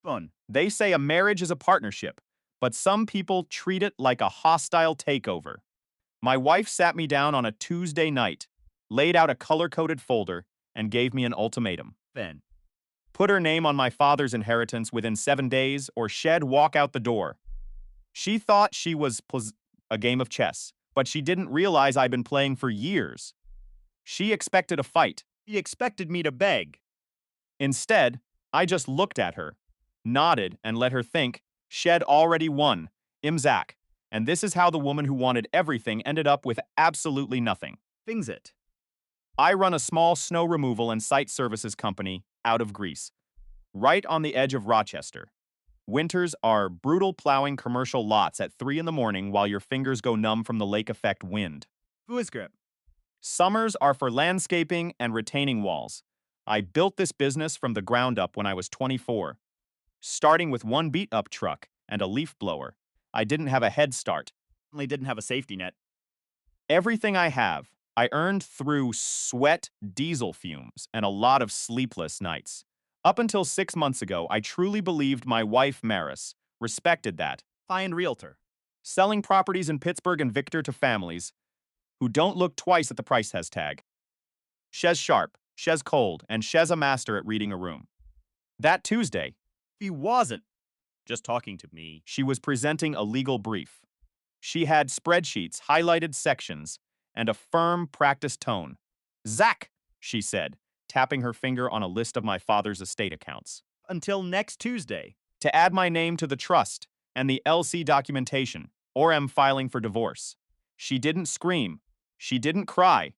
Fun. They say a marriage is a partnership, but some people treat it like a hostile takeover. My wife sat me down on a Tuesday night, laid out a color-coded folder, and gave me an ultimatum. Then. Put her name on my father's inheritance within 7 days, or Shed walk out the door. She thought she was a game of chess, but she didn't realize I'd been playing for years. She expected a fight. He expected me to beg. Instead, I just looked at her, nodded, and let her think Shed already won. Imzak. And this is how the woman who wanted everything ended up with absolutely nothing. Things it. I run a small snow removal and site services company out of Greece, right on the edge of Rochester. Winters are brutal plowing commercial lots at 3 in the morning while your fingers go numb from the lake effect wind. Fuisgrip. Summers are for landscaping and retaining walls. I built this business from the ground up when I was 24, starting with one beat-up truck and a leaf blower. I didn't have a head start. Only didn't have a safety net. Everything I have, I earned through sweat, diesel fumes, and a lot of sleepless nights. Up until 6 months ago, I truly believed my wife, Maris, respected that. Fine realtor. Selling properties in Pittsburgh and Victor to families who don't look twice at the price tag. Shez sharp, Shez cold, and Shez a master at reading a room. That Tuesday, He wasn't just talking to me. she was presenting a legal brief. She had spreadsheets, highlighted sections, and a firm, practiced tone. Zach, she said, tapping her finger on a list of my father's estate accounts. Until next Tuesday. To add my name to the trust and the LC documentation, or am filing for divorce. She didn't scream. She didn't cry.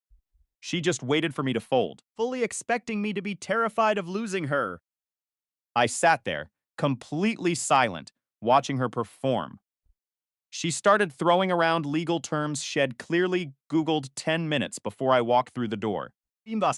She just waited for me to fold. Fully expecting me to be terrified of losing her. I sat there, completely silent, watching her perform. She started throwing around legal terms Shed clearly Googled 10 minutes before I walked through the door. Bimbas.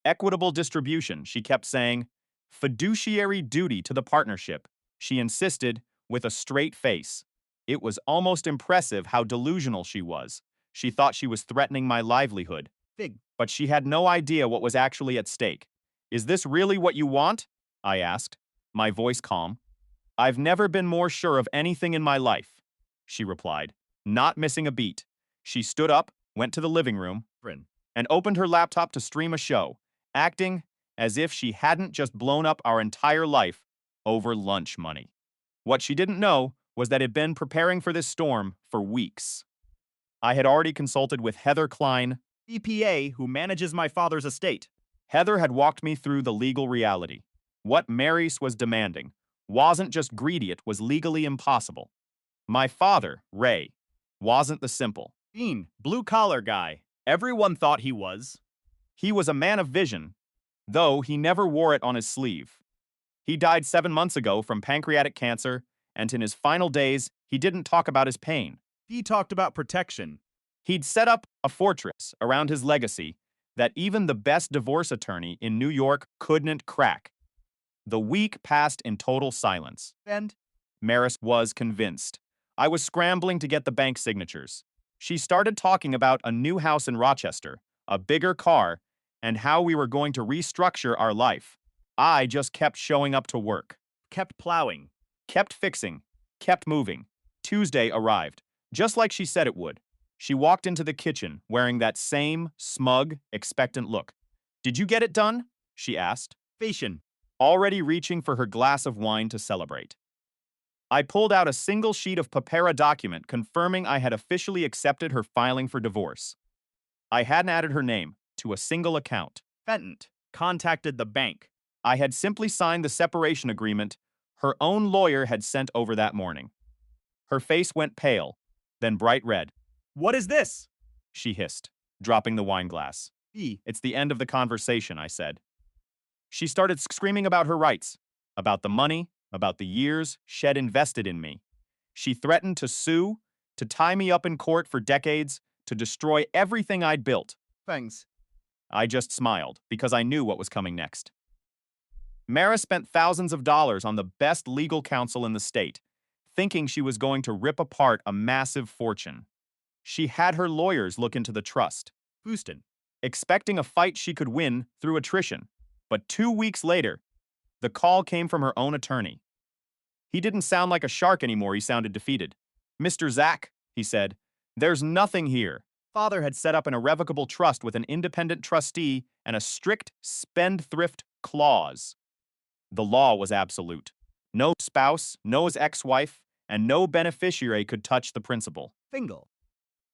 Equitable distribution, she kept saying. Fiduciary duty to the partnership, she insisted with a straight face. It was almost impressive how delusional she was. She thought she was threatening my livelihood. Fig. But she had no idea what was actually at stake. Is this really what you want? I asked, my voice calm. I've never been more sure of anything in my life, she replied, not missing a beat. She stood up, went to the living room, Bryn. and opened her laptop to stream a show, acting as if she hadn't just blown up our entire life over lunch money. What she didn't know was that I'd been preparing for this storm for weeks. I had already consulted with Heather Klein. EPA, who manages my father's estate. Heather had walked me through the legal reality. What Maris was demanding wasn't just greedy, it was legally impossible. My father, Ray, wasn't the simple. Dean, blue-collar guy. Everyone thought he was. He was a man of vision, though he never wore it on his sleeve. He died 7 months ago from pancreatic cancer, and in his final days, he didn't talk about his pain. He talked about protection. He'd set up a fortress around his legacy that even the best divorce attorney in New York couldn't crack. The week passed in total silence. And Maris was convinced. I was scrambling to get the bank signatures. She started talking about a new house in Rochester, a bigger car, and how we were going to restructure our life. I just kept showing up to work. kept plowing. Kept fixing. Kept moving. Tuesday arrived, just like she said it would. She walked into the kitchen wearing that same smug, expectant look. Did you get it done? She asked, Fashion. already reaching for her glass of wine to celebrate. I pulled out a single sheet of papera document confirming I had officially accepted her filing for divorce. I hadn't added her name to a single account. Fenton contacted the bank. I had simply signed the separation agreement her own lawyer had sent over that morning. Her face went pale, then bright red. What is this? She hissed, dropping the wine glass. E. It's the end of the conversation, I said. She started screaming about her rights, about the money, about the years Shed invested in me. She threatened to sue, to tie me up in court for decades, to destroy everything I'd built. Thanks. I just smiled, because I knew what was coming next. Mara spent thousands of dollars on the best legal counsel in the state, thinking she was going to rip apart a massive fortune. She had her lawyers look into the trust, Houston. expecting a fight she could win through attrition. But 2 weeks later, The call came from her own attorney. He didn't sound like a shark anymore, he sounded defeated. "Mr. Zack," he said, "there's nothing here." Father had set up an irrevocable trust with an independent trustee and a strict spendthrift clause. The law was absolute. No spouse, no ex-wife, and no beneficiary could touch the principal. Fingal.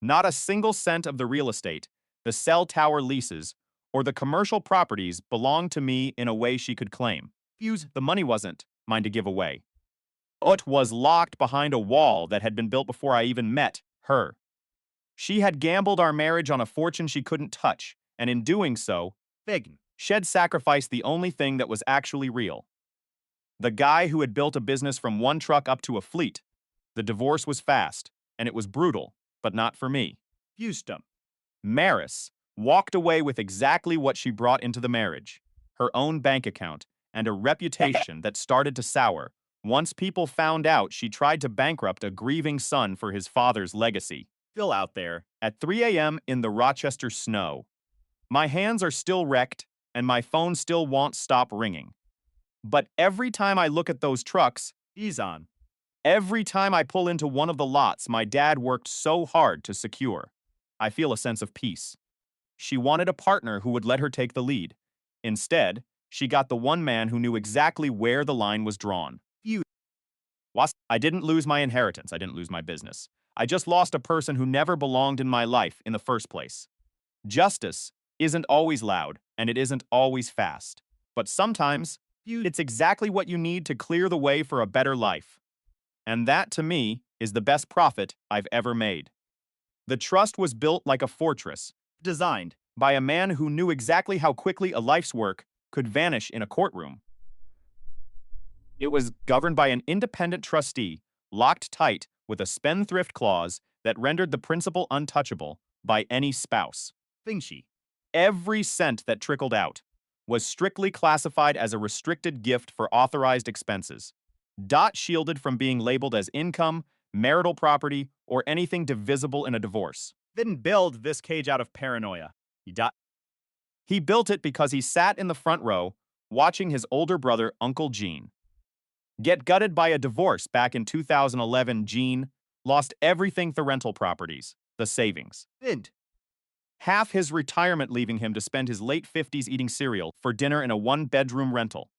Not a single cent of the real estate, the cell tower leases, or the commercial properties belonged to me in a way she could claim. Fuse. The money wasn't mine to give away. It was locked behind a wall that had been built before I even met her. She had gambled our marriage on a fortune she couldn't touch, and in doing so, Fign. she'd sacrificed the only thing that was actually real. The guy who had built a business from one truck up to a fleet. The divorce was fast, and it was brutal, but not for me. Fustum. Maris walked away with exactly what she brought into the marriage, her own bank account, and a reputation that started to sour once people found out she tried to bankrupt a grieving son for his father's legacy. Phil out there. At 3 a.m. in the Rochester snow. My hands are still wrecked, and my phone still won't stop ringing. But every time I look at those trucks, He's on. every time I pull into one of the lots my dad worked so hard to secure, I feel a sense of peace. She wanted a partner who would let her take the lead. Instead, she got the one man who knew exactly where the line was drawn. Few. I didn't lose my inheritance. I didn't lose my business. I just lost a person who never belonged in my life in the first place. Justice isn't always loud, and it isn't always fast. But sometimes, it's exactly what you need to clear the way for a better life. And that, to me, is the best profit I've ever made. The trust was built like a fortress, Designed. by a man who knew exactly how quickly a life's work could vanish in a courtroom. It was governed by an independent trustee, locked tight with a spendthrift clause that rendered the principal untouchable by any spouse. Fingshi. Every cent that trickled out was strictly classified as a restricted gift for authorized expenses, shielded from being labeled as income, marital property, or anything divisible in a divorce. Didn't build this cage out of paranoia. He built it because he sat in the front row watching his older brother, Uncle Gene, get gutted by a divorce back in 2011. Gene lost everything: the rental properties, the savings. Didn't. Half his retirement, leaving him to spend his late 50s eating cereal for dinner in a one-bedroom rental.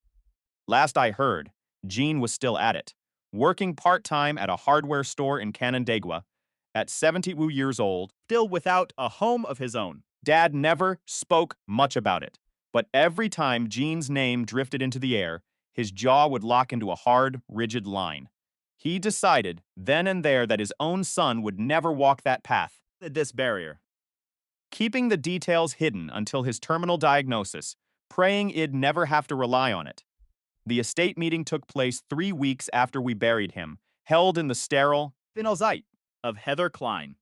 Last I heard, Gene was still at it, working part-time at a hardware store in Canandaigua. At 72 years old, Still without a home of his own. Dad never spoke much about it, but every time Gene's name drifted into the air, his jaw would lock into a hard, rigid line. He decided then and there that his own son would never walk that path. This barrier. Keeping the details hidden until his terminal diagnosis, praying he'd never have to rely on it. The estate meeting took place 3 weeks after we buried him, held in the sterile Finalzite of Heather Klein.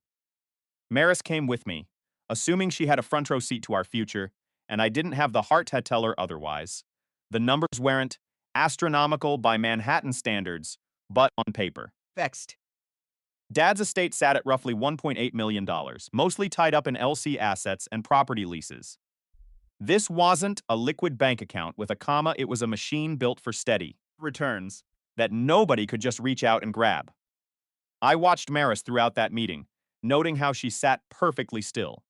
Maris came with me, assuming she had a front row seat to our future, and I didn't have the heart to tell her otherwise. The numbers weren't astronomical by Manhattan standards, but on paper. Vexed. Dad's estate sat at roughly $1.8 million, mostly tied up in LC assets and property leases. This wasn't a liquid bank account with a comma, it was a machine built for steady Returns. that nobody could just reach out and grab. I watched Maris throughout that meeting, noting how she sat perfectly still.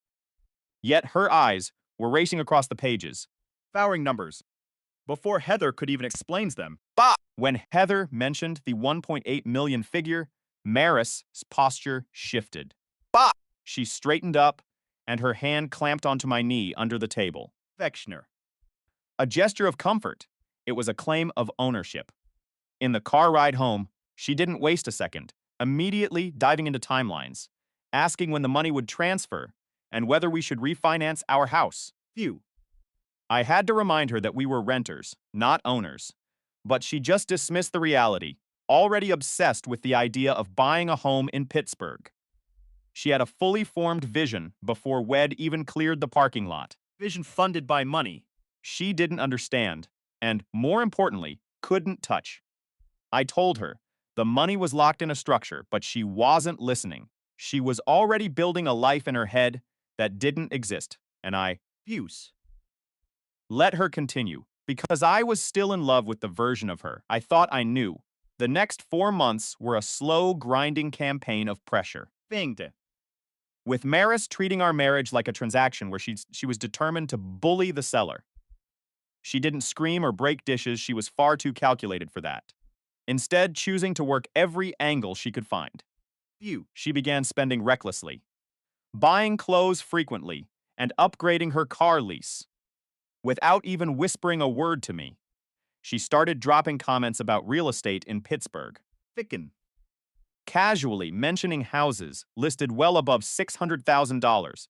Yet her eyes were racing across the pages. Fouring numbers. Before Heather could even explain them. Bah! When Heather mentioned the 1.8 million figure, Maris' posture shifted. Bah! She straightened up, and her hand clamped onto my knee under the table. Vexner. A gesture of comfort. It was a claim of ownership. In the car ride home, she didn't waste a second, immediately diving into timelines, asking when the money would transfer and whether we should refinance our house. Few. I had to remind her that we were renters, not owners. But she just dismissed the reality, already obsessed with the idea of buying a home in Pittsburgh. She had a fully formed vision before Wed even cleared the parking lot. Vision funded by money. She didn't understand, and more importantly, couldn't touch. I told her the money was locked in a structure, but she wasn't listening. She was already building a life in her head that didn't exist, and I Fuse. let her continue, Because I was still in love with the version of her I thought I knew. The next 4 months were a slow, grinding campaign of pressure. Fingde. With Maris treating our marriage like a transaction where she was determined to bully the seller. She didn't scream or break dishes, she was far too calculated for that. Instead, choosing to work every angle she could find. She began spending recklessly, buying clothes frequently, and upgrading her car lease. Without even whispering a word to me, she started dropping comments about real estate in Pittsburgh. Ficken. Casually mentioning houses listed well above $600,000,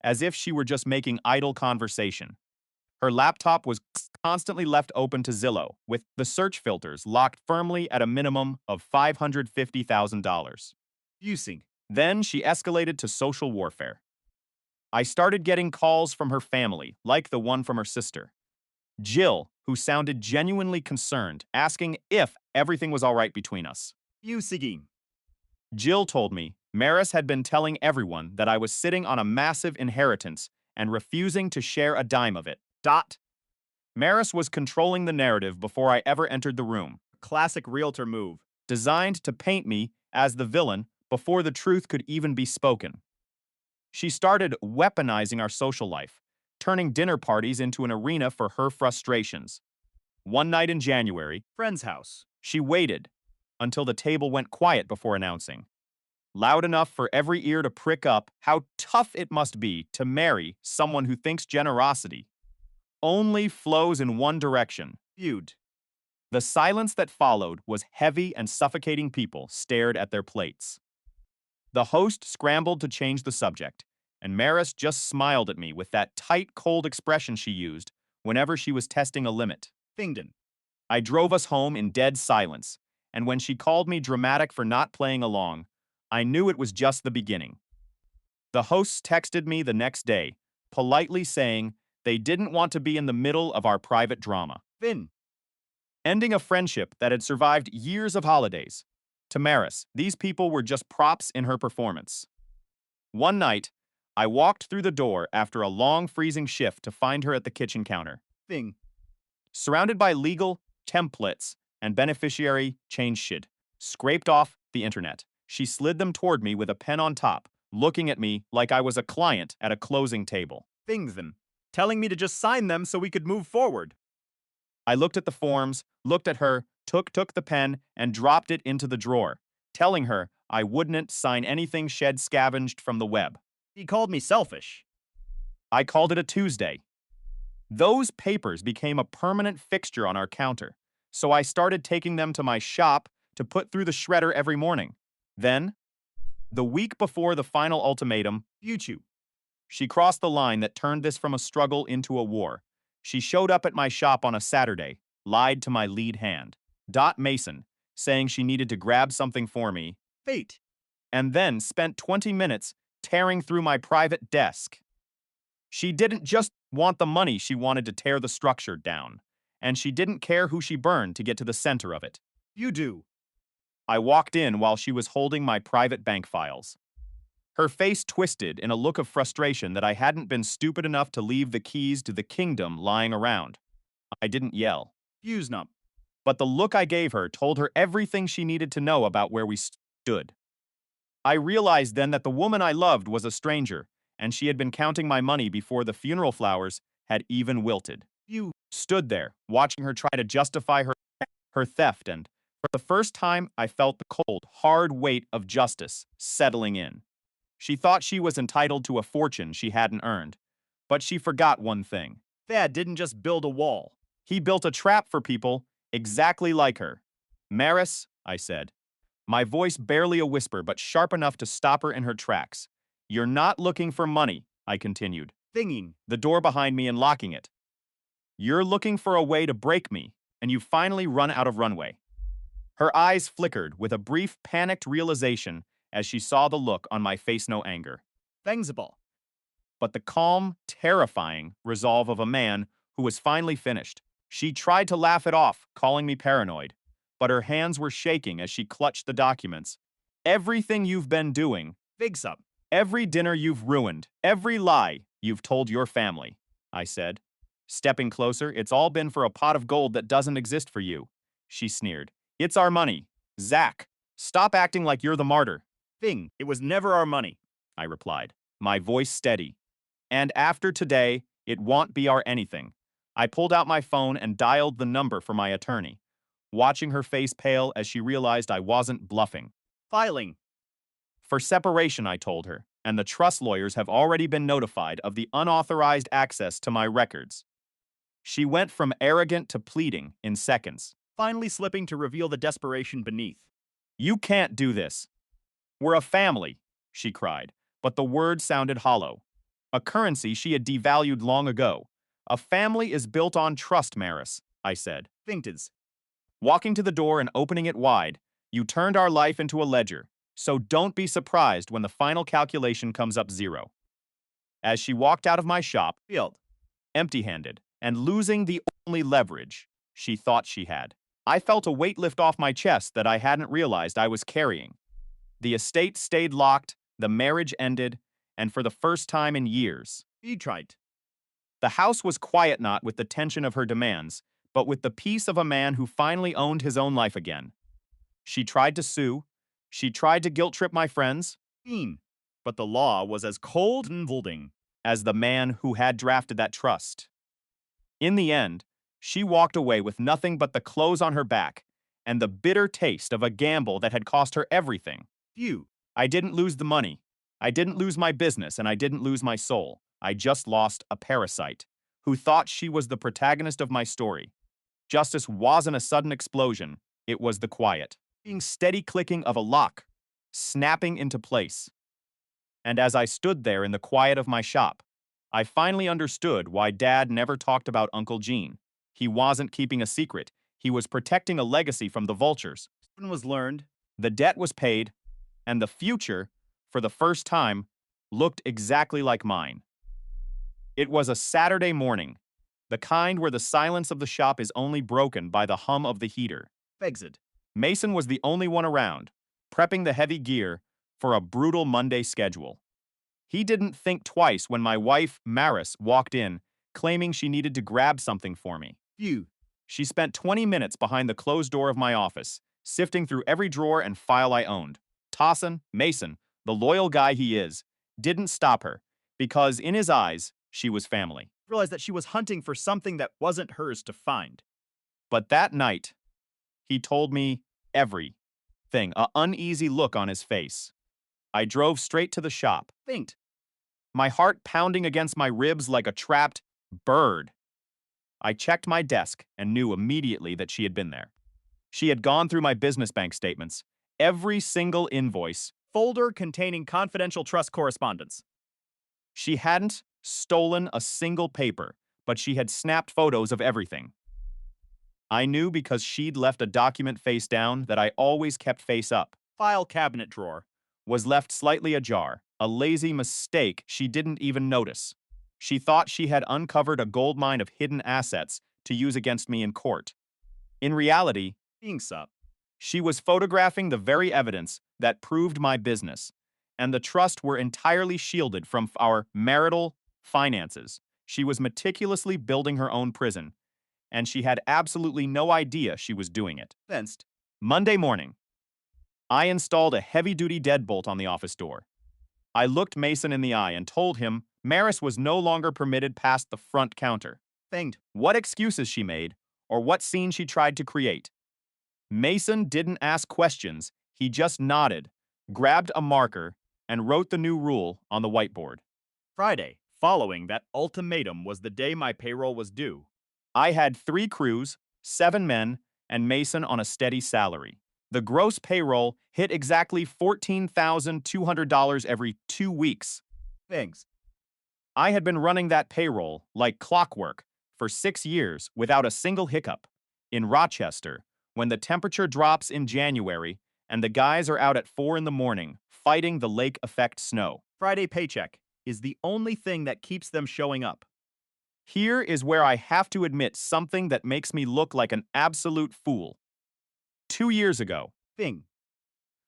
as if she were just making idle conversation. Her laptop was constantly left open to Zillow, with the search filters locked firmly at a minimum of $550,000. Using. Then she escalated to social warfare. I started getting calls from her family, like the one from her sister, Jill, who sounded genuinely concerned, asking if everything was all right between us. Using. Jill told me Maris had been telling everyone that I was sitting on a massive inheritance and refusing to share a dime of it. Maris was controlling the narrative before I ever entered the room. Classic realtor move. Designed to paint me as the villain before the truth could even be spoken. She started weaponizing our social life, turning dinner parties into an arena for her frustrations. One night in January, Friend's house. she waited until the table went quiet before announcing, loud enough for every ear to prick up, how tough it must be to marry someone who thinks generosity only flows in one direction. Feud. The silence that followed was heavy and suffocating. People stared at their plates. The host scrambled to change the subject, and Maris just smiled at me with that tight, cold expression she used whenever she was testing a limit. Fingden. I drove us home in dead silence, and when she called me dramatic for not playing along, I knew it was just the beginning. The hosts texted me the next day, politely saying they didn't want to be in the middle of our private drama. Fin. Ending a friendship that had survived years of holidays. To Maris, these people were just props in her performance. One night, I walked through the door after a long freezing shift to find her at the kitchen counter. Thing. Surrounded by legal templates and beneficiary change shit, scraped off the internet. She slid them toward me with a pen on top, looking at me like I was a client at a closing table. Things them. Telling me to just sign them so we could move forward. I looked at the forms, looked at her, took the pen, and dropped it into the drawer, telling her I wouldn't sign anything shed scavenged from the web. He called me selfish. I called it a Tuesday. Those papers became a permanent fixture on our counter, so I started taking them to my shop to put through the shredder every morning. Then, the week before the final ultimatum, YouTube. she crossed the line that turned this from a struggle into a war. She showed up at my shop on a Saturday, lied to my lead hand, Mason, saying she needed to grab something for me, Fate. and then spent 20 minutes tearing through my private desk. She didn't just want the money, she wanted to tear the structure down, and she didn't care who she burned to get to the center of it. You do. I walked in while she was holding my private bank files. Her face twisted in a look of frustration that I hadn't been stupid enough to leave the keys to the kingdom lying around. I didn't yell, Fuse numb. but the look I gave her told her everything she needed to know about where we stood. I realized then that the woman I loved was a stranger, and she had been counting my money before the funeral flowers had even wilted. You. Stood there, watching her try to justify her theft, and for the first time I felt the cold, hard weight of justice settling in. She thought she was entitled to a fortune she hadn't earned, but she forgot one thing. Thad didn't just build a wall. He built a trap for people exactly like her. Maris, I said, my voice barely a whisper but sharp enough to stop her in her tracks. You're not looking for money, I continued, Thinging. the door behind me and locking it. You're looking for a way to break me, and you finally run out of runway. Her eyes flickered with a brief panicked realization as she saw the look on my face, no anger, Fangsable. but the calm, terrifying resolve of a man who was finally finished. She tried to laugh it off, calling me paranoid, but her hands were shaking as she clutched the documents. Everything you've been doing, Figsub. every dinner you've ruined, every lie you've told your family, I said. Stepping closer, it's all been for a pot of gold that doesn't exist for you, she sneered. It's our money. Zach, stop acting like you're the martyr. Thing, it was never our money, I replied, my voice steady. And after today, it won't be our anything. I pulled out my phone and dialed the number for my attorney, watching her face pale as she realized I wasn't bluffing. Filing. For separation, I told her, and the trust lawyers have already been notified of the unauthorized access to my records. She went from arrogant to pleading in seconds. Finally slipping to reveal the desperation beneath. You can't do this. We're a family, she cried, but the word sounded hollow. A currency she had devalued long ago. A family is built on trust, Maris, I said. Thinktas. Walking to the door and opening it wide, you turned our life into a ledger, so don't be surprised when the final calculation comes up zero. As she walked out of my shop, Field. empty-handed, and losing the only leverage she thought she had, I felt a weight lift off my chest that I hadn't realized I was carrying. The estate stayed locked, the marriage ended, and for the first time in years, Betrite. the house was quiet not with the tension of her demands, but with the peace of a man who finally owned his own life again. She tried to sue. She tried to guilt-trip my friends. Fiend. But the law was as cold and volding As the man who had drafted that trust. In the end, she walked away with nothing but the clothes on her back and the bitter taste of a gamble that had cost her everything. Few. I didn't lose the money. I didn't lose my business, and I didn't lose my soul. I just lost a parasite who thought she was the protagonist of my story. Justice wasn't a sudden explosion. It was the quiet, being steady clicking of a lock, snapping into place. And as I stood there in the quiet of my shop, I finally understood why Dad never talked about Uncle Gene. He wasn't keeping a secret. He was protecting a legacy from the vultures. When was learned. The debt was paid, and the future, for the first time, looked exactly like mine. It was a Saturday morning, the kind where the silence of the shop is only broken by the hum of the heater. Exit. Mason was the only one around, prepping the heavy gear for a brutal Monday schedule. He didn't think twice when my wife, Maris, walked in, claiming she needed to grab something for me. Few. She spent 20 minutes behind the closed door of my office, sifting through every drawer and file I owned. Tossin, Mason, the loyal guy he is, didn't stop her, because in his eyes, she was family. Realized that she was hunting for something that wasn't hers to find. But that night, he told me everything, an uneasy look on his face. I drove straight to the shop, Faint. my heart pounding against my ribs like a trapped bird. I checked my desk and knew immediately that she had been there. She had gone through my business bank statements, every single invoice. Folder containing confidential trust correspondence. She hadn't stolen a single paper, but she had snapped photos of everything. I knew because she'd left a document face down that I always kept face up, File cabinet drawer. was left slightly ajar, a lazy mistake she didn't even notice. She thought she had uncovered a goldmine of hidden assets to use against me in court. In reality, Being sup. she was photographing the very evidence that proved my business, and the trust were entirely shielded from our marital finances. She was meticulously building her own prison, and she had absolutely no idea she was doing it. Fenced. Monday morning, I installed a heavy-duty deadbolt on the office door. I looked Mason in the eye and told him Maris was no longer permitted past the front counter. Fanged. What excuses she made, or what scene she tried to create. Mason didn't ask questions, he just nodded, grabbed a marker, and wrote the new rule on the whiteboard. Friday. Following that ultimatum was the day my payroll was due. I had 3 crews, 7 men, and Mason on a steady salary. The gross payroll hit exactly $14,200 every 2 weeks. Fangs. I had been running that payroll like clockwork for 6 years without a single hiccup. In Rochester, when the temperature drops in January and the guys are out at 4 in the morning fighting the lake effect snow. Friday paycheck is the only thing that keeps them showing up. Here is where I have to admit something that makes me look like an absolute fool. 2 years ago, Thing.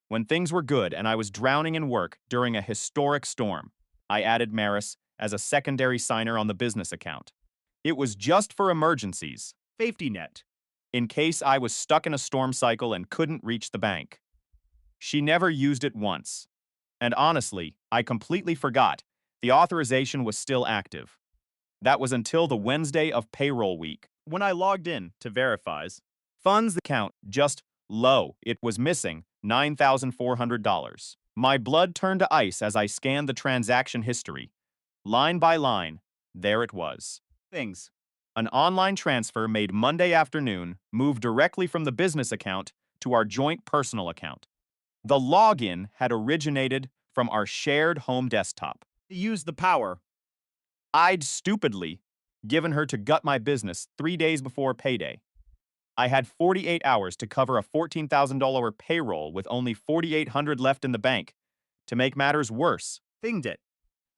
when things were good and I was drowning in work during a historic storm, I added Maris as a secondary signer on the business account. It was just for emergencies, Safety net. in case I was stuck in a storm cycle and couldn't reach the bank. She never used it once. And honestly, I completely forgot. The authorization was still active. That was until the Wednesday of payroll week. When I logged in to verifies, Funds account just low. It was missing $9,400. My blood turned to ice as I scanned the transaction history. Line by line, there it was. things. An online transfer made Monday afternoon moved directly from the business account to our joint personal account. The login had originated from our shared home desktop. Use the power. I'd stupidly given her to gut my business 3 days before payday. I had 48 hours to cover a $14,000 payroll with only 4,800 left in the bank. To make matters worse, Thinged it.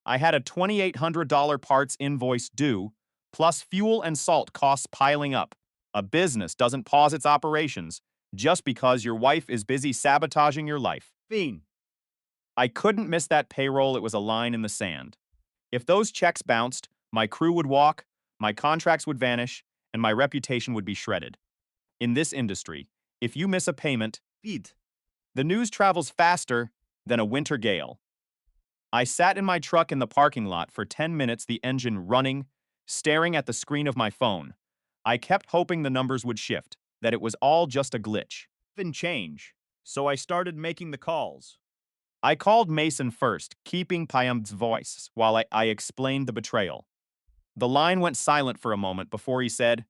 I had a $2,800 parts invoice due, plus fuel and salt costs piling up. A business doesn't pause its operations just because your wife is busy sabotaging your life. Fiend. I couldn't miss that payroll. It was a line in the sand. If those checks bounced, my crew would walk, my contracts would vanish, and my reputation would be shredded. In this industry, if you miss a payment, Feed. the news travels faster than a winter gale. I sat in my truck in the parking lot for 10 minutes, the engine running, staring at the screen of my phone. I kept hoping the numbers would shift, that it was all just a glitch. Fin change. So I started making the calls. I called Mason first, keeping Payam's voice while I explained the betrayal. The line went silent for a moment before he said,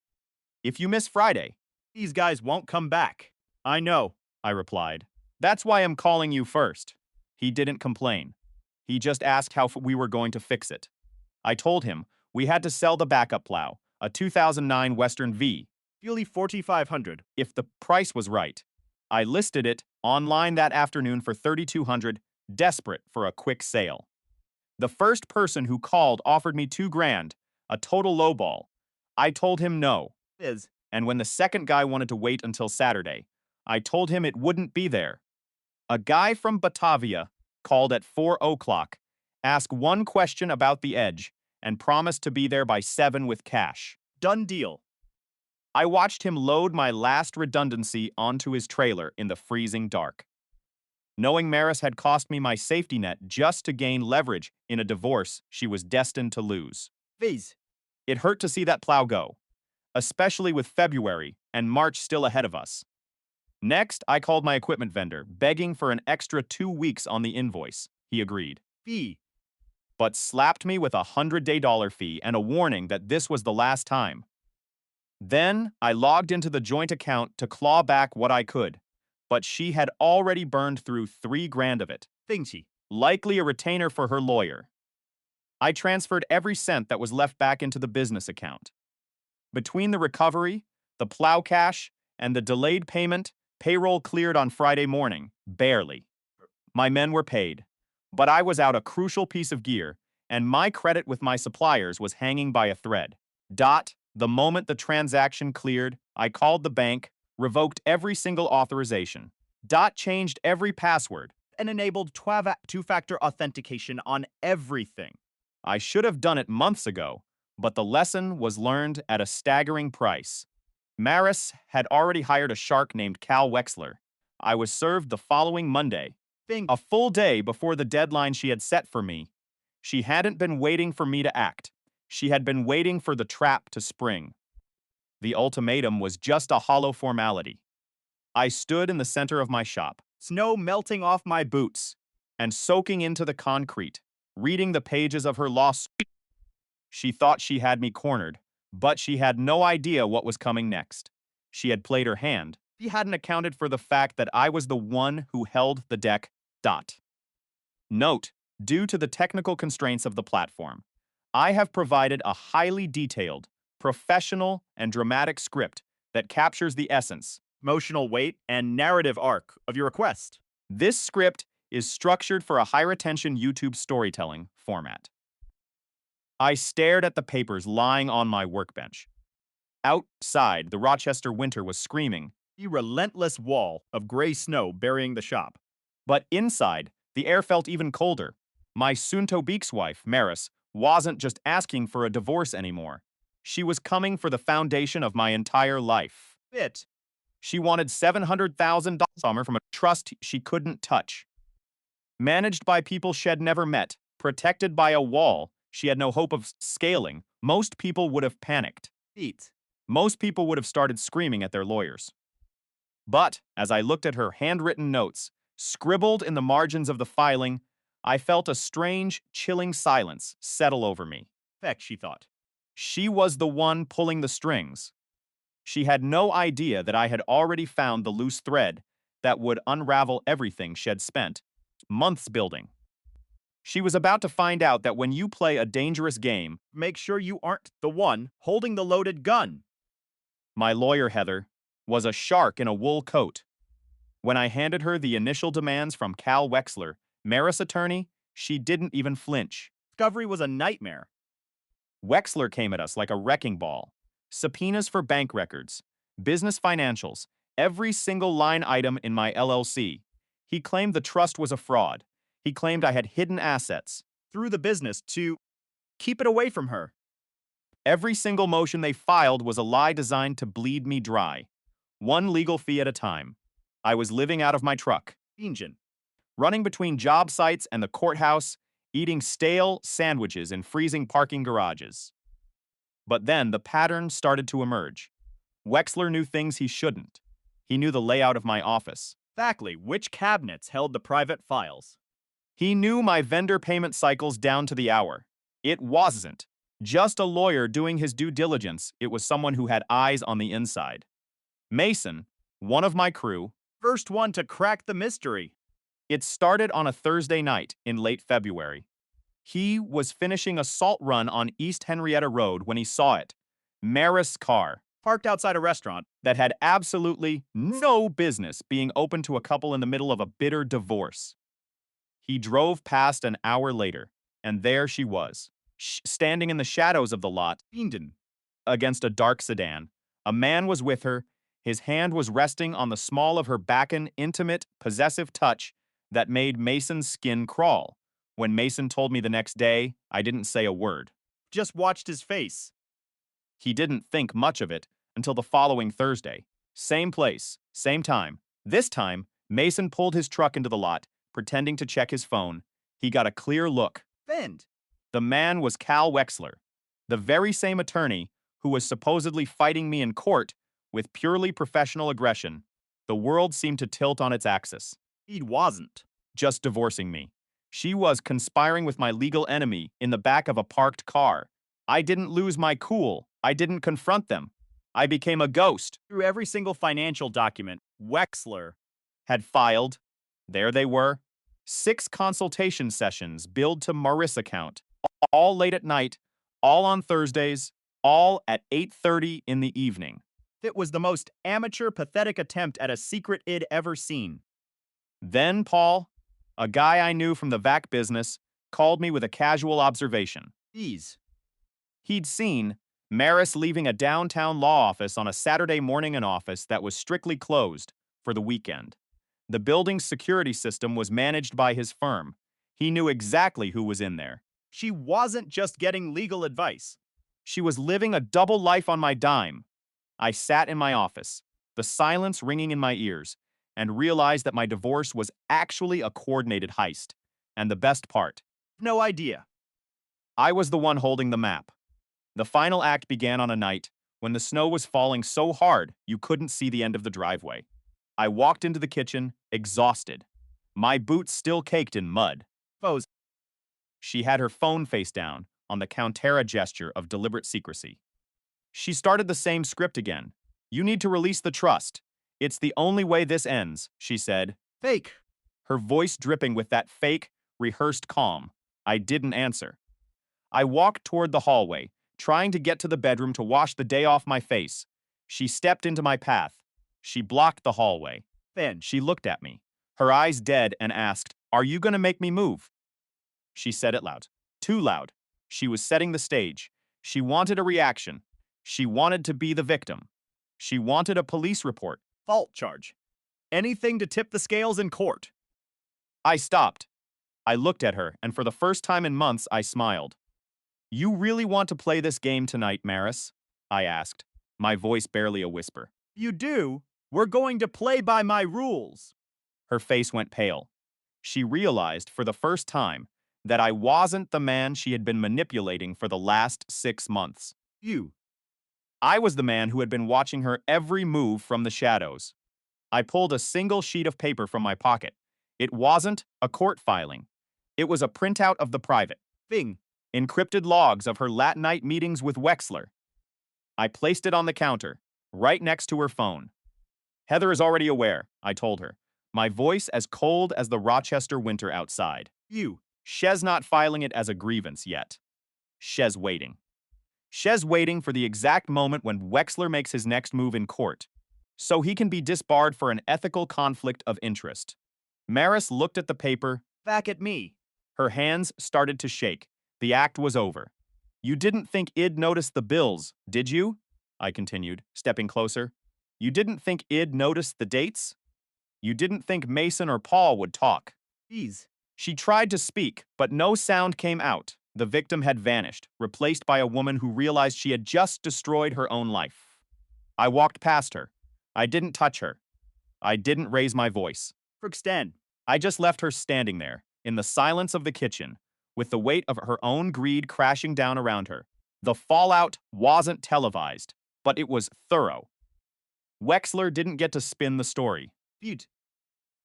"If you miss Friday," These guys won't come back. I know. I replied. "That's why I'm calling you first." He didn't complain. He just asked how we were going to fix it. I told him we had to sell the backup plow, a 2009 Western V, Fuely 4,500. if the price was right. I listed it online that afternoon for 3,200, desperate for a quick sale. The first person who called offered me 2 grand, a total lowball. I told him no, Fizz. and when the second guy wanted to wait until Saturday, I told him it wouldn't be there. A guy from Batavia called at 4 o'clock, asked one question about the Edge, and promised to be there by 7 with cash. Done deal. I watched him load my last redundancy onto his trailer in the freezing dark. Knowing Maris had cost me my safety net just to gain leverage in a divorce she was destined to lose. Fizz. It hurt to see that plow go, especially with February and March still ahead of us. Next, I called my equipment vendor, begging for an extra 2 weeks on the invoice. He agreed, Fee. but slapped me with a $100 fee and a warning that this was the last time. Then, I logged into the joint account to claw back what I could, but she had already burned through 3 grand of it, Thingsy. likely a retainer for her lawyer. I transferred every cent that was left back into the business account. Between the recovery, the plow cash, and the delayed payment, payroll cleared on Friday morning, barely. My men were paid, but I was out a crucial piece of gear, and my credit with my suppliers was hanging by a thread. The moment the transaction cleared, I called the bank, revoked every single authorization. Changed every password. And enabled two-factor authentication on everything. I should have done it months ago, but the lesson was learned at a staggering price. Maris had already hired a shark named Cal Wexler. I was served the following Monday, Thing. a full day before the deadline she had set for me. She hadn't been waiting for me to act. She had been waiting for the trap to spring. The ultimatum was just a hollow formality. I stood in the center of my shop, Snow melting off my boots. and soaking into the concrete, reading the pages of her lawsuit. She thought she had me cornered, but she had no idea what was coming next. She had played her hand. She hadn't accounted for the fact that I was the one who held the deck. Note, due to the technical constraints of the platform, I have provided a highly detailed, professional, and dramatic script that captures the essence. Emotional weight and narrative arc of your request. This script is structured for a high-retention YouTube storytelling format. I stared at the papers lying on my workbench. Outside, the Rochester winter was screaming, The relentless wall of gray snow burying the shop. but inside, the air felt even colder. My soon-to-be's wife, Maris, wasn't just asking for a divorce anymore. She was coming for the foundation of my entire life. Bit. She wanted $700,000 from a trust she couldn't touch. Managed by people she'd never met, protected by a wall she had no hope of scaling, most people would have panicked. Eat. Most people would have started screaming at their lawyers. But as I looked at her handwritten notes, scribbled in the margins of the filing, I felt a strange, chilling silence settle over me. Feck, she thought. She was the one pulling the strings. She had no idea that I had already found the loose thread that would unravel everything she'd spent months building. She was about to find out that when you play a dangerous game, Make sure you aren't the one holding the loaded gun. my lawyer, Heather, was a shark in a wool coat. When I handed her the initial demands from Cal Wexler, Maris' attorney, she didn't even flinch. Discovery was a nightmare. Wexler came at us like a wrecking ball. Subpoenas for bank records, business financials, every single line item in my LLC. He claimed the trust was a fraud. He claimed I had hidden assets. Through the business to keep it away from her. Every single motion they filed was a lie designed to bleed me dry. One legal fee at a time. I was living out of my truck, Engine. running between job sites and the courthouse, eating stale sandwiches in freezing parking garages. But then the pattern started to emerge. Wexler knew things he shouldn't. He knew the layout of my office. Exactly which cabinets held the private files. He knew my vendor payment cycles down to the hour. It wasn't just a lawyer doing his due diligence, it was someone who had eyes on the inside. Mason, one of my crew, First one to crack the mystery. it started on a Thursday night in late February. He was finishing a salt run on East Henrietta Road when he saw it. Maris' car Parked outside a restaurant. that had absolutely no business being open to a couple in the middle of a bitter divorce. He drove past an hour later, and there she was, standing in the shadows of the lot Fienden. against a dark sedan. A man was with her. His hand was resting on the small of her backen, intimate, possessive touch that made Mason's skin crawl. When Mason told me the next day, I didn't say a word. Just watched his face. He didn't think much of it until the following Thursday. Same place, same time. This time, Mason pulled his truck into the lot, pretending to check his phone. He got a clear look. Fend. The man was Cal Wexler, the very same attorney who was supposedly fighting me in court with purely professional aggression. The world seemed to tilt on its axis. He wasn't. Just divorcing me. She was conspiring with my legal enemy in the back of a parked car. I didn't lose my cool. I didn't confront them. I became a ghost. Through every single financial document, Wexler Had filed. There they were. 6 consultation sessions billed to Maris' account. All late at night, all on Thursdays, all at 8:30 in the evening. It was the most amateur, pathetic attempt at a secret id ever seen. Then Paul, a guy I knew from the vac business, called me with a casual observation. Jeez. He'd seen Maris leaving a downtown law office on a Saturday morning, an office that was strictly closed for the weekend. The building's security system was managed by his firm. He knew exactly who was in there. She wasn't just getting legal advice. She was living a double life on my dime. I sat in my office, the silence ringing in my ears, and realized that my divorce was actually a coordinated heist. And the best part, No idea. I was the one holding the map. The final act began on a night when the snow was falling so hard you couldn't see the end of the driveway. I walked into the kitchen, exhausted. My boots still caked in mud. Foes. She had her phone face down on the Countera gesture of deliberate secrecy. She started the same script again. You need to release the trust. It's the only way this ends, she said, Fake. her voice dripping with that fake, rehearsed calm. I didn't answer. I walked toward the hallway, trying to get to the bedroom to wash the day off my face. She stepped into my path. She blocked the hallway. Then She looked at me, her eyes dead, and asked, "Are you going to make me move?" She said it loud. Too loud. She was setting the stage. She wanted a reaction. She wanted to be the victim. She wanted a police report. fault charge. Anything to tip the scales in court. I stopped. I looked at her, and for the first time in months, I smiled. You really want to play this game tonight, Maris? I asked, my voice barely a whisper. You do? We're going to play by my rules. Her face went pale. She realized for the first time that I wasn't the man she had been manipulating for the last 6 months. You. I was the man who had been watching her every move from the shadows. I pulled a single sheet of paper from my pocket. It wasn't a court filing. It was a printout of the private, Thing. encrypted logs of her late night meetings with Wexler. I placed it on the counter, right next to her phone. Heather is already aware, I told her, my voice as cold as the Rochester winter outside. You. Shez not filing it as a grievance yet. Shez waiting. Shez waiting for the exact moment when Wexler makes his next move in court, so he can be disbarred for an ethical conflict of interest. Maris looked at the paper. Back at me. Her hands started to shake. The act was over. You didn't think Id noticed the bills, did you? I continued, stepping closer. You didn't think Id noticed the dates? You didn't think Mason or Paul would talk. Ease. She tried to speak, but no sound came out. The victim had vanished, replaced by a woman who realized she had just destroyed her own life. I walked past her. I didn't touch her. I didn't raise my voice. Extend. I just left her standing there, in the silence of the kitchen, with the weight of her own greed crashing down around her. The fallout wasn't televised, but it was thorough. Wexler didn't get to spin the story. Butte.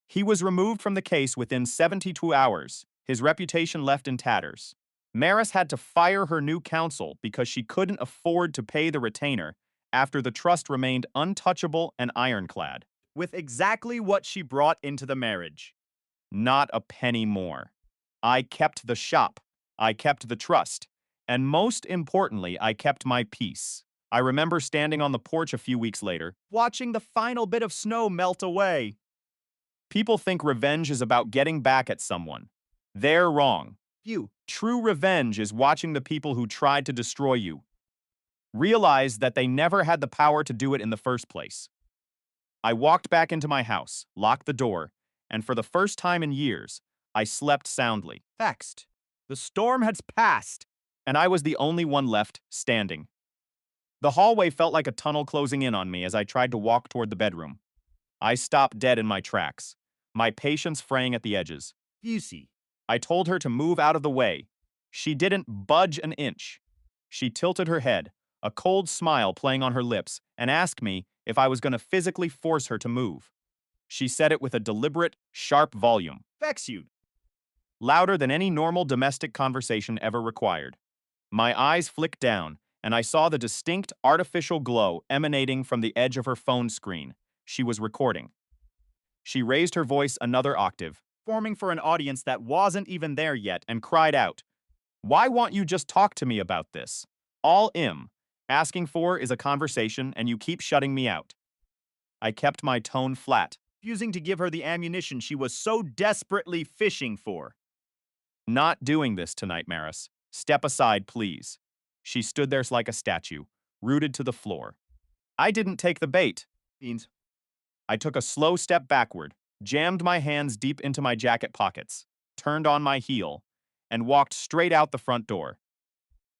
He was removed from the case within 72 hours, his reputation left in tatters. Maris had to fire her new counsel because she couldn't afford to pay the retainer after the trust remained untouchable and ironclad. With exactly what she brought into the marriage. Not a penny more. I kept the shop. I kept the trust. And most importantly, I kept my peace. I remember standing on the porch a few weeks later, Watching the final bit of snow melt away. people think revenge is about getting back at someone. They're wrong. You. True revenge is watching the people who tried to destroy you realize that they never had the power to do it in the first place. I walked back into my house, locked the door, and for the first time in years, I slept soundly. Vexed. The storm has passed. And I was the only one left standing. The hallway felt like a tunnel closing in on me as I tried to walk toward the bedroom. I stopped dead in my tracks, my patience fraying at the edges. Busey. I told her to move out of the way. She didn't budge an inch. She tilted her head, a cold smile playing on her lips, and asked me if I was going to physically force her to move. She said it with a deliberate, sharp volume, Vex you. louder than any normal domestic conversation ever required. My eyes flicked down, and I saw the distinct artificial glow emanating from the edge of her phone screen. She was recording. She raised her voice another octave, Forming for an audience that wasn't even there yet. and cried out, "Why won't you just talk to me about this? All asking for is a conversation, and you keep shutting me out." I kept my tone flat. Refusing to give her the ammunition she was so desperately fishing for. Not doing this tonight, Maris. Step aside, please. She stood there like a statue, rooted to the floor. I didn't take the bait. Beans. I took a slow step backward, jammed my hands deep into my jacket pockets, turned on my heel, and walked straight out the front door.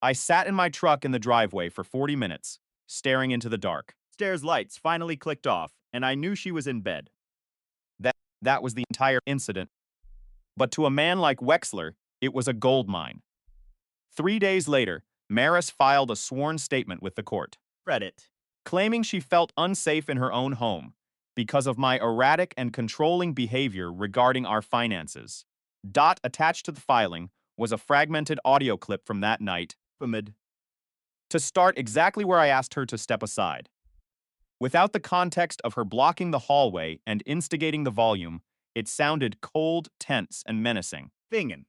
I sat in my truck in the driveway for 40 minutes, staring into the dark. Stairs lights finally clicked off, and I knew she was in bed. That was the entire incident. But to a man like Wexler, it was a gold mine. 3 days later, Maris filed a sworn statement with the court, Read it. claiming she felt unsafe in her own home because of my erratic and controlling behavior regarding our finances. Attached to the filing was a fragmented audio clip from that night, Famid. to start exactly where I asked her to step aside. Without the context of her blocking the hallway and instigating the volume, it sounded cold, tense, and menacing. Fingen.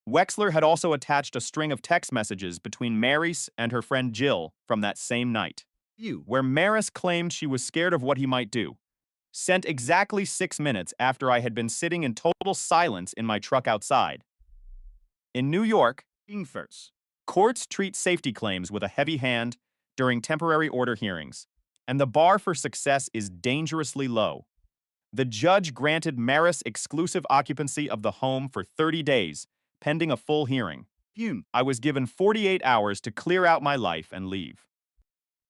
Wexler had also attached a string of text messages between Maris and her friend Jill from that same night, You. where Maris claimed she was scared of what he might do. Sent exactly 6 minutes after I had been sitting in total silence in my truck outside. In New York, Ingfers. courts treat safety claims with a heavy hand during temporary order hearings, and the bar for success is dangerously low. The judge granted Maris exclusive occupancy of the home for 30 days, pending a full hearing. Fume. I was given 48 hours to clear out my life and leave.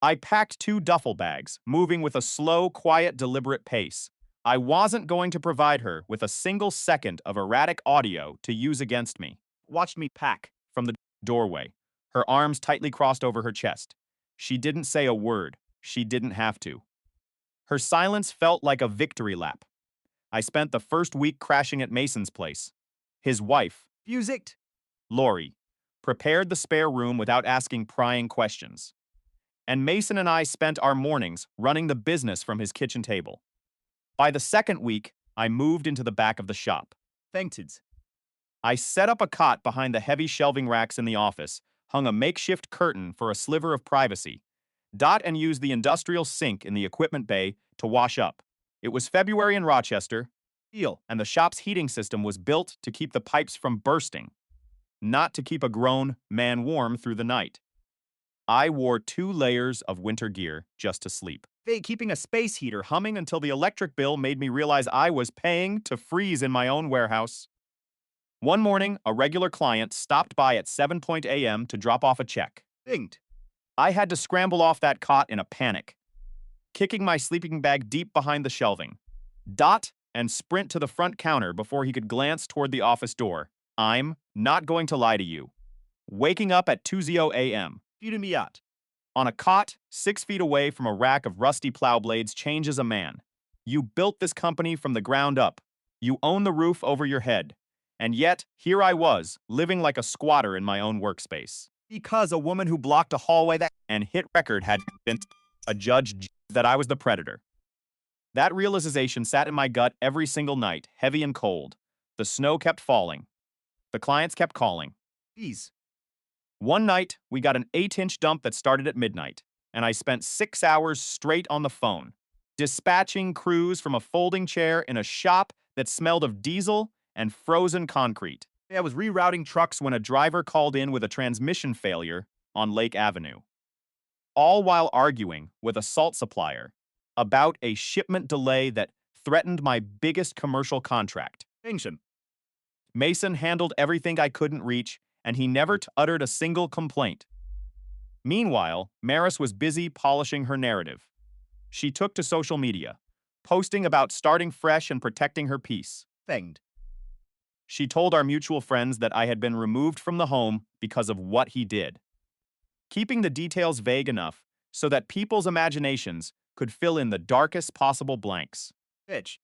I packed 2 duffel bags, moving with a slow, quiet, deliberate pace. I wasn't going to provide her with a single second of erratic audio to use against me. Watched me pack. From the doorway, her arms tightly crossed over her chest. She didn't say a word. She didn't have to. Her silence felt like a victory lap. I spent the first week crashing at Mason's place. His wife, Fusicked. Lori, prepared the spare room without asking prying questions. And Mason and I spent our mornings running the business from his kitchen table. By the second week, I moved into the back of the shop. Fainted. I set up a cot behind the heavy shelving racks in the office, hung a makeshift curtain for a sliver of privacy, and used the industrial sink in the equipment bay to wash up. It was February in Rochester, and the shop's heating system was built to keep the pipes from bursting, not to keep a grown man warm through the night. I wore 2 layers of winter gear just to sleep, keeping a space heater humming until the electric bill made me realize I was paying to freeze in my own warehouse. One morning, a regular client stopped by at 7 a.m. to drop off a check. Binged. I had to scramble off that cot in a panic, kicking my sleeping bag deep behind the shelving. And sprint to the front counter before he could glance toward the office door. I'm not going to lie to you. Waking up at 2:00 a.m. Fudemiat. on a cot 6 feet away from a rack of rusty plow blades changes a man. You built this company from the ground up. You own the roof over your head. And yet, here I was, living like a squatter in my own workspace. Because a woman who blocked a hallway And hit record had convinced a judge that I was the predator. That realization sat in my gut every single night, heavy and cold. The snow kept falling. The clients kept calling. Please. One night, we got an 8-inch dump that started at midnight, and I spent 6 hours straight on the phone, dispatching crews from a folding chair in a shop that smelled of diesel and frozen concrete. I was rerouting trucks when a driver called in with a transmission failure on Lake Avenue, all while arguing with a salt supplier about a shipment delay that threatened my biggest commercial contract. Function. Mason handled everything I couldn't reach, and he never uttered a single complaint. Meanwhile, Maris was busy polishing her narrative. She took to social media, posting about starting fresh and protecting her peace. Fanged. She told our mutual friends that I had been removed from the home because of what he did, keeping the details vague enough so that people's imaginations could fill in the darkest possible blanks. Bitch.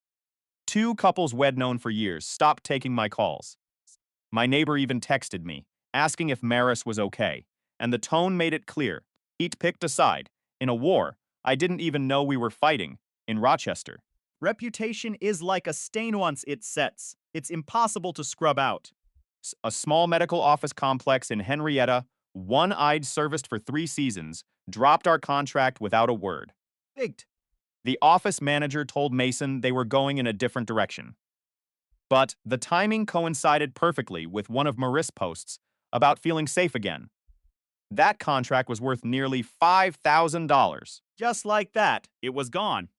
2 couples wed known for years stopped taking my calls. My neighbor even texted me, asking if Maris was okay, and the tone made it clear. He'd picked a side in a war I didn't even know we were fighting in Rochester. Reputation is like a stain once it sets. It's impossible to scrub out. A small medical office complex in Henrietta, one-eyed serviced for 3 seasons, dropped our contract without a word. Bigged. The office manager told Mason they were going in a different direction. But the timing coincided perfectly with one of Maris' posts about feeling safe again. That contract was worth nearly $5,000. Just like that, it was gone.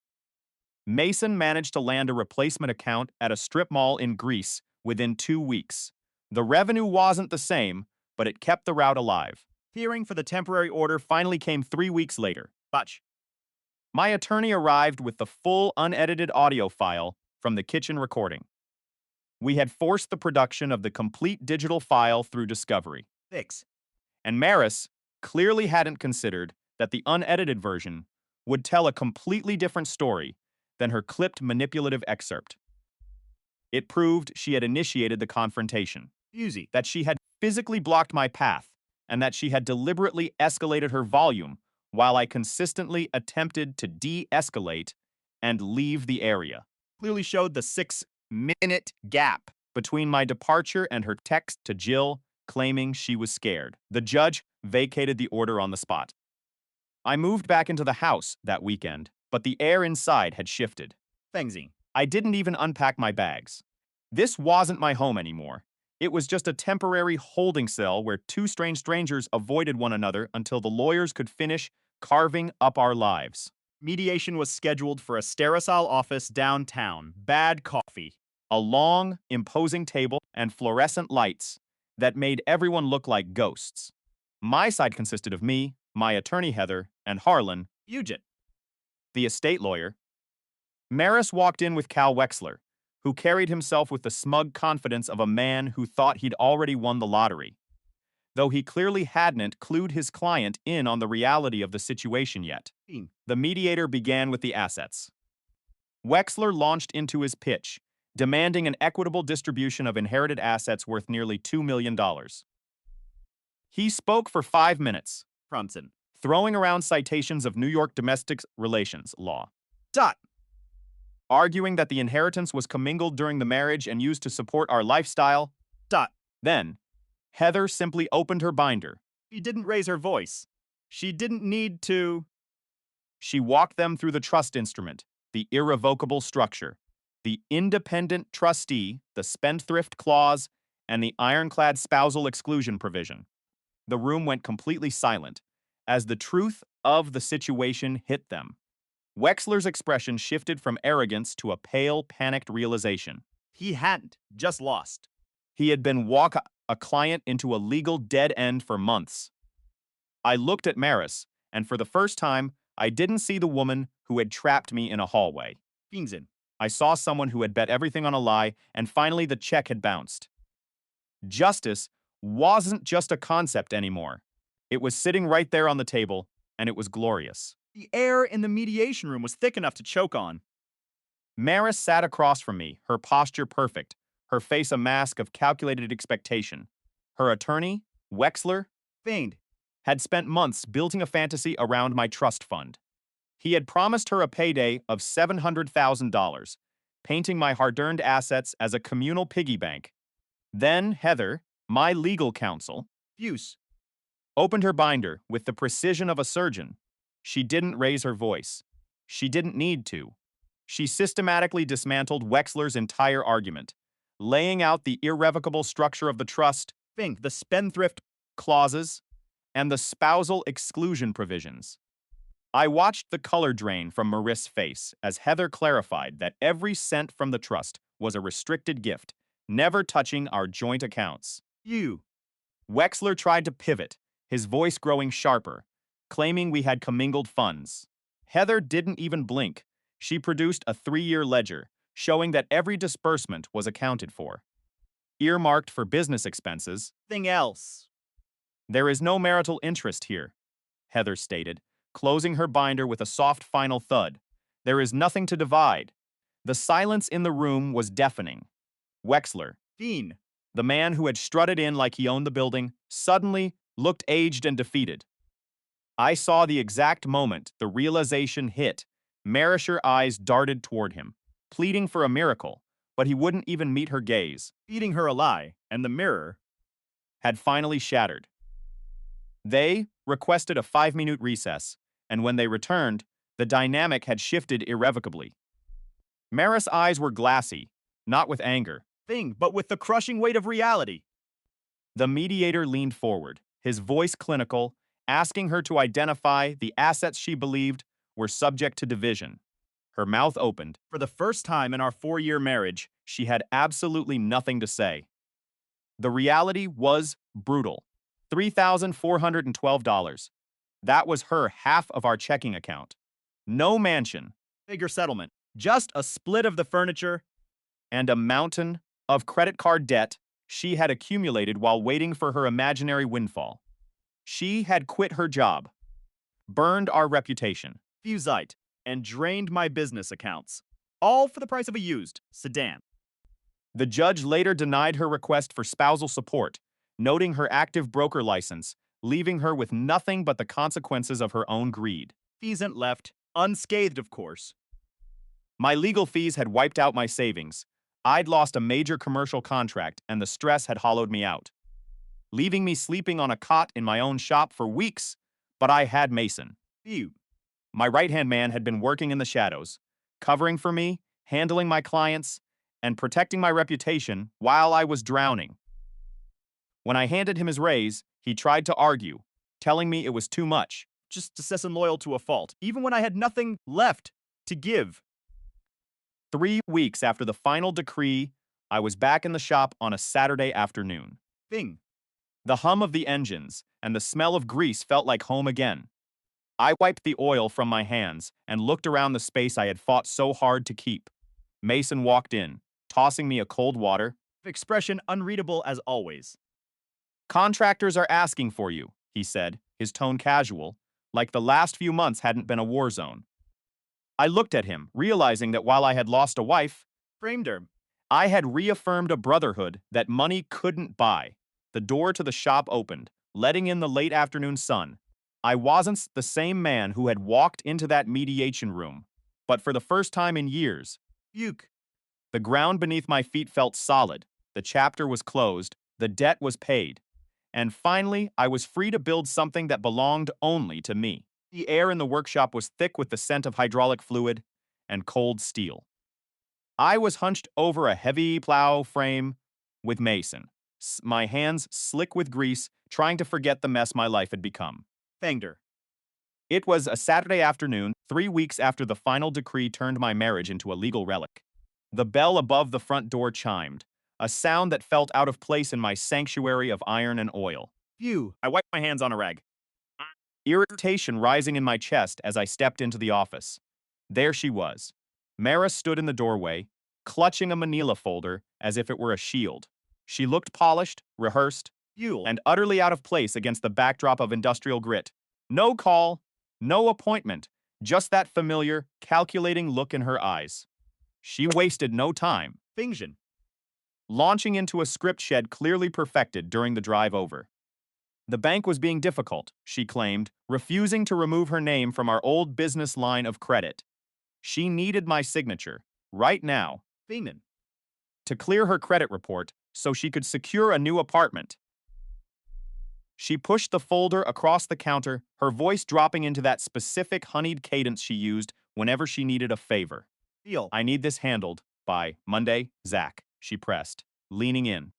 Mason managed to land a replacement account at a strip mall in Greece within 2 weeks. The revenue wasn't the same, but it kept the route alive. Hearing for the temporary order Finally came 3 weeks later. Butch. My attorney arrived with the full unedited audio file from the kitchen recording. We had forced the production of the complete digital file through discovery. Fix. And Maris clearly hadn't considered that the unedited version would tell a completely different story than her clipped manipulative excerpt. It proved she had initiated the confrontation, Fusey. that she had physically blocked my path, and that she had deliberately escalated her volume while I consistently attempted to de-escalate and leave the area. Clearly showed the 6-minute gap. Between my departure and her text to Jill claiming she was scared, the judge vacated the order on the spot. I moved back into the house that weekend, but the air inside had shifted. Fengsy. I didn't even unpack my bags. This wasn't my home anymore. It was just a temporary holding cell where 2 strange strangers avoided one another until the lawyers could finish carving up our lives. Mediation was scheduled for a Stericyl office downtown. Bad coffee. A long, imposing table and fluorescent lights that made everyone look like ghosts. My side consisted of me, my attorney Heather, and Harlan, Fugit. the estate lawyer. Maris walked in with Cal Wexler, who carried himself with the smug confidence of a man who thought he'd already won the lottery, though he clearly hadn't clued his client in on the reality of the situation yet. Fiend. The mediator began with the assets. Wexler launched into his pitch, demanding an equitable distribution of inherited assets worth nearly $2 million. He spoke for 5 minutes, Bronson. throwing around citations of New York domestic relations law, Dot. arguing that the inheritance was commingled during the marriage and used to support our lifestyle. Dot. Then, Heather simply opened her binder. She didn't raise her voice. She didn't need to. She walked them through the trust instrument, the irrevocable structure, the independent trustee, the spendthrift clause, and the ironclad spousal exclusion provision. The room went completely silent as the truth of the situation hit them. Wexler's expression shifted from arrogance to a pale, panicked realization. He hadn't. Just lost. He had been walk a client into a legal dead end for months. I looked at Maris, and for the first time, I didn't see the woman who had trapped me in a hallway. Fiendsin. I saw someone who had bet everything on a lie, and finally the check had bounced. Justice wasn't just a concept anymore. It was sitting right there on the table, and it was glorious. The air in the mediation room was thick enough to choke on. Maris sat across from me, her posture perfect, her face a mask of calculated expectation. Her attorney, Wexler, Fiend. had spent months building a fantasy around my trust fund. He had promised her a payday of $700,000, painting my hard-earned assets as a communal piggy bank. Then Heather, my legal counsel, Fuse. opened her binder with the precision of a surgeon. She didn't raise her voice. She didn't need to. She systematically dismantled Wexler's entire argument, laying out the irrevocable structure of the trust, Fiend. The spendthrift. clauses, and the spousal exclusion provisions. I watched the color drain from Maris's face as Heather clarified that every cent from the trust was a restricted gift, never touching our joint accounts. You. Wexler tried to pivot, his voice growing sharper, claiming we had commingled funds. Heather didn't even blink. She produced a 3-year ledger, showing that every disbursement was accounted for. Earmarked for business expenses. Thing else. There is no marital interest here, Heather stated, closing her binder with a soft final thud. There is nothing to divide. The silence in the room was deafening. Wexler, Fiend. the man who had strutted in like he owned the building, suddenly looked aged and defeated. I saw the exact moment the realization hit. Maris's eyes darted toward him, pleading for a miracle, but he wouldn't even meet her gaze. Feeding her a lie, and the mirror Had finally shattered. They requested a 5-minute recess, and when they returned, the dynamic had shifted irrevocably. Maris's eyes were glassy, not with anger. thing, but with the crushing weight of reality. The mediator leaned forward, his voice clinical, asking her to identify the assets she believed were subject to division. Her mouth opened. For the first time in our 4-year marriage, She had absolutely nothing to say. The reality was brutal. $3,412. That was her half of our checking account. No mansion, figure settlement, just a split of the furniture, and a mountain of credit card debt she had accumulated while waiting for her imaginary windfall. She had quit her job, burned our reputation. fusite, and drained my business accounts. All for the price of a used sedan. The judge later denied her request for spousal support, noting her active broker license, leaving her with nothing but the consequences of her own greed. Pheasant left, unscathed of course. My legal fees had wiped out my savings. I'd lost a major commercial contract, and the stress had hollowed me out, leaving me sleeping on a cot in my own shop for weeks. But I had Mason. Phew. My right-hand man had been working in the shadows, covering for me, handling my clients, and protecting my reputation while I was drowning. When I handed him his raise, he tried to argue, telling me it was too much. Just assessing loyal to a fault, even when I had nothing left to give. 3 weeks after the final decree, I was back in the shop on a Saturday afternoon. Thing. The hum of the engines and the smell of grease felt like home again. I wiped the oil from my hands and looked around the space I had fought so hard to keep. Mason walked in, tossing me a cold water. Expression unreadable as always. Contractors are asking for you, he said, his tone casual, like the last few months hadn't been a war zone. I looked at him, realizing that while I had lost a wife, Framed her. I had reaffirmed a brotherhood that money couldn't buy. The door to the shop opened, letting in the late afternoon sun. I wasn't the same man who had walked into that mediation room, but for the first time in years, Uke. the ground beneath my feet felt solid. The chapter was closed, the debt was paid, and finally I was free to build something that belonged only to me. The air in the workshop was thick with the scent of hydraulic fluid and cold steel. I was hunched over a heavy plow frame with Mason, my hands slick with grease, trying to forget the mess my life had become. Fanged her. It was a Saturday afternoon, 3 weeks after the final decree turned my marriage into a legal relic. The bell above the front door chimed, a sound that felt out of place in my sanctuary of iron and oil. Phew. I wiped my hands on a rag. Irritation rising in my chest as I stepped into the office. There she was. Mara stood in the doorway, clutching a manila folder as if it were a shield. She looked polished, rehearsed, Yule. and utterly out of place against the backdrop of industrial grit. No call, no appointment, just that familiar, calculating look in her eyes. She wasted no time, Finction. launching into a script shed clearly perfected during the drive over. The bank was being difficult, she claimed, refusing to remove her name from our old business line of credit. She needed my signature, right now, Fingman. to clear her credit report so she could secure a new apartment. She pushed the folder across the counter, her voice dropping into that specific honeyed cadence she used whenever she needed a favor. Deal. I need this handled by Monday, Zach, she pressed, leaning in.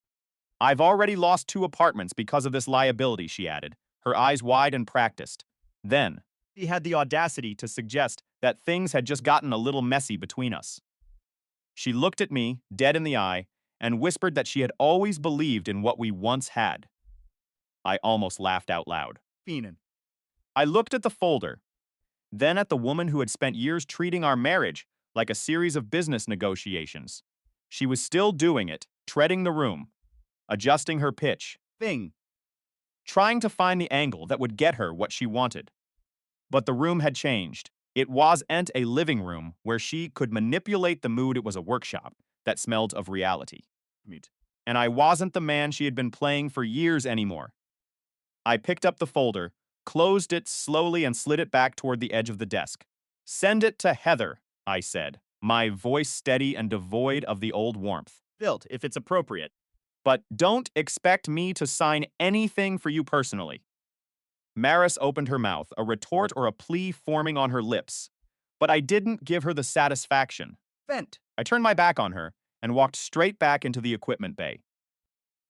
I've already lost 2 apartments because of this liability, she added, her eyes wide and practiced. Then, He had the audacity to suggest that things had just gotten a little messy between us. She looked at me, dead in the eye, and whispered that she had always believed in what we once had. I almost laughed out loud. Feenan. I looked at the folder, then at the woman who had spent years treating our marriage like a series of business negotiations. She was still doing it, treading the room, adjusting her pitch, Fing. trying to find the angle that would get her what she wanted. But the room had changed. It wasn't a living room where she could manipulate the mood. It was a workshop that smelled of reality. Mute. And I wasn't the man she had been playing for years anymore. I picked up the folder, closed it slowly, and slid it back toward the edge of the desk. Send it to Heather, I said, my voice steady and devoid of the old warmth. Built, if it's appropriate. But don't expect me to sign anything for you personally. Maris opened her mouth, a retort or a plea forming on her lips. But I didn't give her the satisfaction. Vent. I turned my back on her and walked straight back into the equipment bay.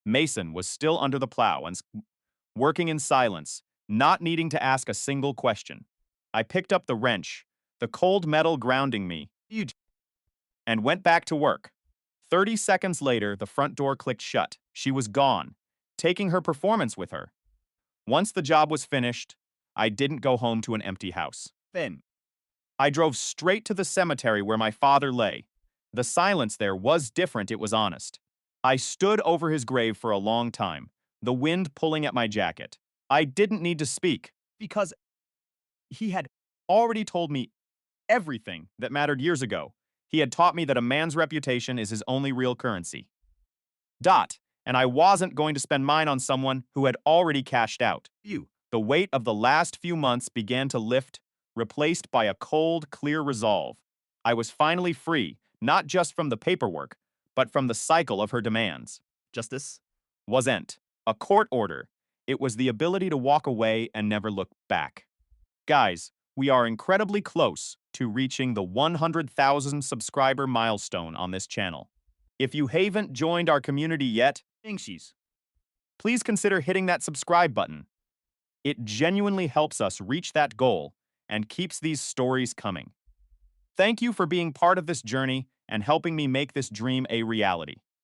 Mason was still under the plow and working in silence, not needing to ask a single question. I picked up the wrench, the cold metal grounding me, and went back to work. 30 seconds later, the front door clicked shut. She was gone, taking her performance with her. Once the job was finished, I didn't go home to an empty house. Fin. I drove straight to the cemetery where my father lay. The silence there was different, it was honest. I stood over his grave for a long time, the wind pulling at my jacket. I didn't need to speak, because he had already told me everything that mattered years ago. He had taught me that a man's reputation is his only real currency. And I wasn't going to spend mine on someone who had already cashed out. You. The weight of the last few months began to lift, replaced by a cold, clear resolve. I was finally free, not just from the paperwork, but from the cycle of her demands. Justice. Wasn't a court order. It was the ability to walk away and never look back. Guys, we are incredibly close to reaching the 100,000 subscriber milestone on this channel. If you haven't joined our community yet, Inkshies. please consider hitting that subscribe button. It genuinely helps us reach that goal and keeps these stories coming. Thank you for being part of this journey and helping me make this dream a reality.